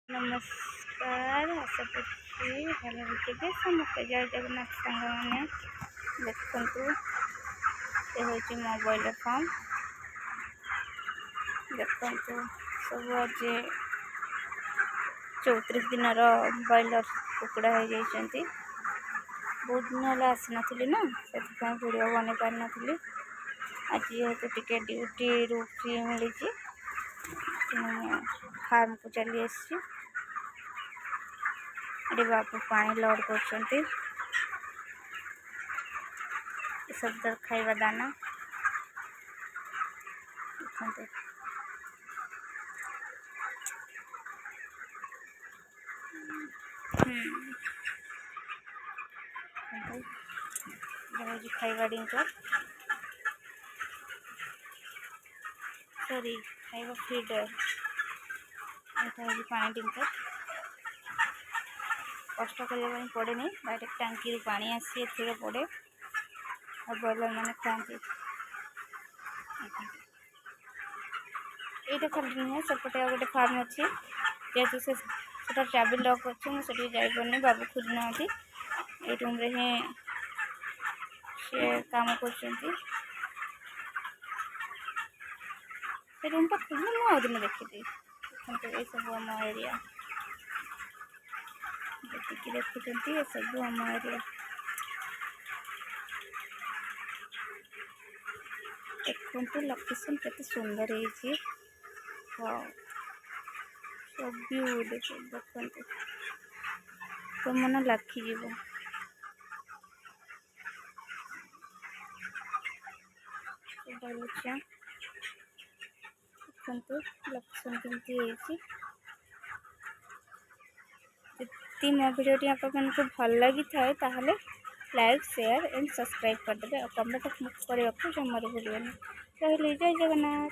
नमस्कार आशा करुँची भल थे समस्त जय जगन्नाथ सांग मैंने देखु ये हूँ मो ब्रॉयलर फार्म देखु सब आज 34 दिन ब्रॉयलर कुकुड़ा हो जाती बहुत दिन है आसी नी ना से वीडियो बन पार नी आज जेहेतु टिके ड्यूटी रू फ्री मिली फार्म को चली आसी बापू पानी लोड कर सब तर खाइबा दाना खाइबा डिंकर सॉरी खाइबा फीडर यहाँ पानी डिंकर कष्ट करने पड़े नहीं डायरेक्ट टांकी पानी आसी पड़े और ब्रॉयलर मैंने खाती ये खाली नुहे सेपटे गोटे फार्म अच्छी जेहेतु से चाबी लॉक अच्छे मुझे जापर बाबू खोली ना ये रूम रे ही काम कर रूम टा खोल मुझे दिन देखी ये सब आम एरिया देखिए देखुं ये सब आम एरिया देखते लोकेशन केते सुंदर है सब व्यू देखते तो मन लखीज देखते लोकेशन केमती यदि मो भिडियो आपको भल लगी थाए ताहले लाइक शेयर एंड सब्सक्राइब करदे और कमेंट करने को जमार भूलिए रही जय जगन्नाथ।